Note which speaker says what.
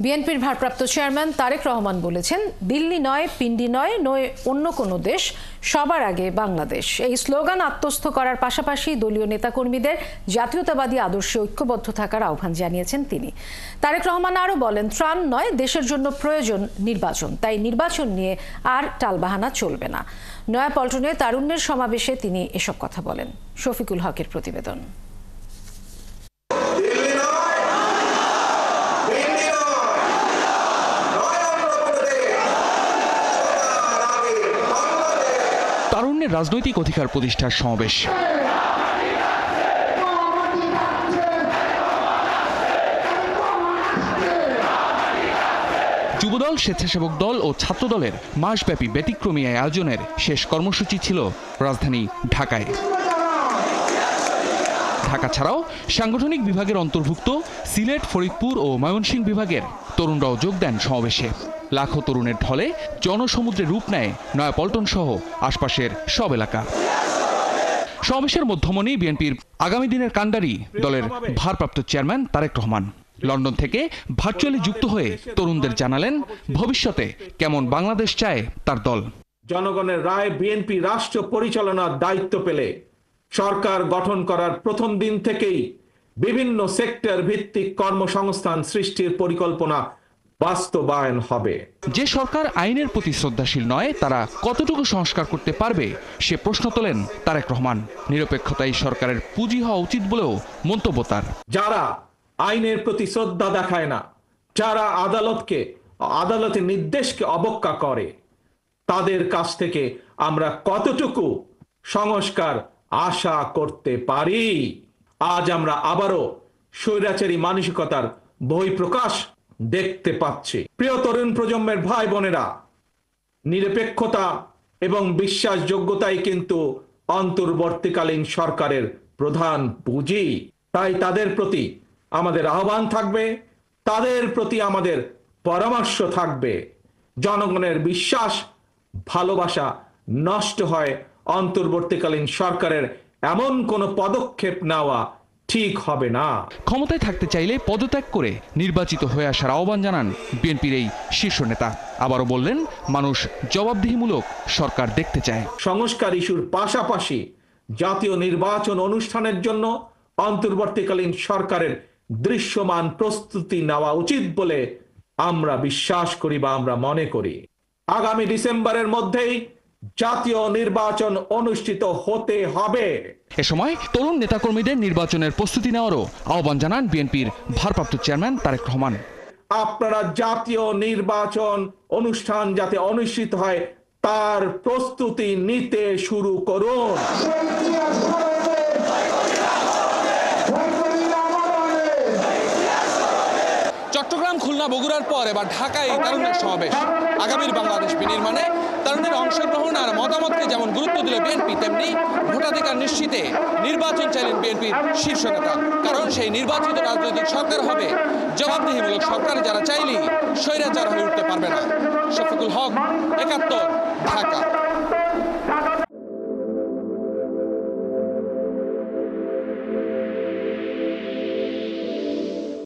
Speaker 1: বিএনপির ভারপ্রাপ্ত চেয়ারম্যান তারেক রহমান বলেছেন, দিল্লি নয়, পিন্ডি নয়, অন্য কোনো দেশ, সবার আগে বাংলাদেশ। এই স্লোগান আত্মস্থ করার পাশাপাশি দলীয় নেতাকর্মীদের জাতীয়তাবাদী আদর্শে ঐক্যবদ্ধ থাকার আহ্বান জানিয়েছেন তিনি। তারেক রহমান আরও বলেন, ত্রাণ নয়, দেশের জন্য প্রয়োজন নির্বাচন। তাই নির্বাচন নিয়ে আর টালবাহানা চলবে না। নয়াপল্টনে তারুণ্যের সমাবেশে তিনি এসব কথা বলেন। শফিকুল হকের প্রতিবেদন।
Speaker 2: তারুণ্যের রাজনৈতিক অধিকার প্রতিষ্ঠার সমাবেশ। যুবদল, স্বেচ্ছাসেবক দল ও ছাত্রদলের মাসব্যাপী ব্যতিক্রমী আয়োজনের শেষ কর্মসূচি ছিল রাজধানী ঢাকায়। ঢাকা ছাড়াও সাংগঠনিক বিভাগের অন্তর্ভুক্ত সিলেট, ফরিদপুর ও ময়মনসিংহ বিভাগের তরুণরাও যোগ দেন সমাবেশে। লাখো তরুণের ঢলে জনসমুদ্রে রূপ নেয় নয়াপল্টন সহ আশপাশের সব এলাকা। সমাবেশের মধ্যমণি বিএনপির আগামী দিনের কাণ্ডারি দলের ভারপ্রাপ্ত চেয়ারম্যান তারেক রহমান। লন্ডন থেকে ভার্চুয়ালি যুক্ত হয়ে তরুণদের জানালেন, ভবিষ্যতে কেমন বাংলাদেশ চায় তার দল।
Speaker 3: জনগণের রায় বিএনপি রাষ্ট্র পরিচালনার দায়িত্ব পেলে সরকার গঠন করার প্রথম দিন থেকেই বিভিন্ন সেক্টর ভিত্তিক কর্মসংস্থান সৃষ্টির পরিকল্পনা বাস্তবায়ন হবে।
Speaker 2: যে সরকার আইনের প্রতি শ্রদ্ধাশীল নয়, তারা কতটুকু সংস্কার করতে পারবে সে প্রশ্ন তোলেন তারেক রহমান। নিরপেক্ষতাই সরকারের পুঁজি হওয়া উচিত বলেও মন্তব্য তার।
Speaker 3: যারা আইনের প্রতি শ্রদ্ধা দেখায় না, যারা আদালতের নির্দেশকে অবজ্ঞা করে, তাদের কাছ থেকে আমরা কতটুকু সংস্কার আশা করতে পারি? আজ আমরা আবারও স্বৈরাচারী মানসিকতার বহিঃপ্রকাশ দেখতে পাচ্ছি। প্রিয় তরুণ প্রজন্মের ভাই বোনেরা, নিরপেক্ষতা এবং বিশ্বাসযোগ্যতাই কিন্তু অন্তর্বর্তীকালীন সরকারের প্রধান পুঁজি। তাই তাদের প্রতি আমাদের আহ্বান থাকবে, তাদের প্রতি আমাদের পরামর্শ থাকবে। জনগণের বিশ্বাস, ভালোবাসা নষ্ট হয় অন্তর্বর্তীকালীন সরকারের এমন কোনো পদক্ষেপ নেওয়া ঠিক হবে না।
Speaker 2: ক্ষমতায় থাকতে চাইলে পদত্যাগ করে নির্বাচিত হয়ে আসার আহ্বান জানান বিএনপির এই শীর্ষ নেতা। আবারও বললেন, মানুষ জবাবদিহিমূলক সরকার দেখতে চায়।
Speaker 3: সংস্কার ইস্যুর পাশাপাশি জাতীয় নির্বাচন অনুষ্ঠানের জন্য অন্তর্বর্তীকালীন সরকারের দৃশ্যমান প্রস্তুতি নেওয়া উচিত বলে আমরা বিশ্বাস করি বা আমরা মনে করি। আগামী ডিসেম্বরের মধ্যেই জাতীয় নির্বাচন অনুষ্ঠিত হতে হবে।
Speaker 2: এ সময় তরুণ নেতাকর্মীদের নির্বাচনের প্রস্তুতি নেওয়ারও আহ্বান জানান বিএনপির ভারপ্রাপ্ত চেয়ারম্যান তারেক রহমান।
Speaker 3: আপনারা জাতীয় নির্বাচন অনুষ্ঠান যাতে অনুষ্ঠিত হয় তার প্রস্তুতি নিতে শুরু করুন।
Speaker 2: চট্টগ্রাম, খুলনা, বগুড়ার পর এবার ঢাকায় তারুণ্যের সমাবেশ। আগামীর বাংলাদেশ বিনির্মাণে তারুণ্যের অংশগ্রহণ আর মতামতকে যেমন গুরুত্ব দিল বিএনপি, তেমনি ভোটাধিকার নিশ্চিতে নির্বাচন চাইলেন বিএনপির শীর্ষ নেতা। কারণ সেই নির্বাচিত রাজনৈতিক সরকার হবে জবাবদিহিমূলক সরকার, যারা চাইলেই স্বৈরাচার হয়ে উঠতে পারবে না। শফিকুল হক, ৭১, ঢাকা।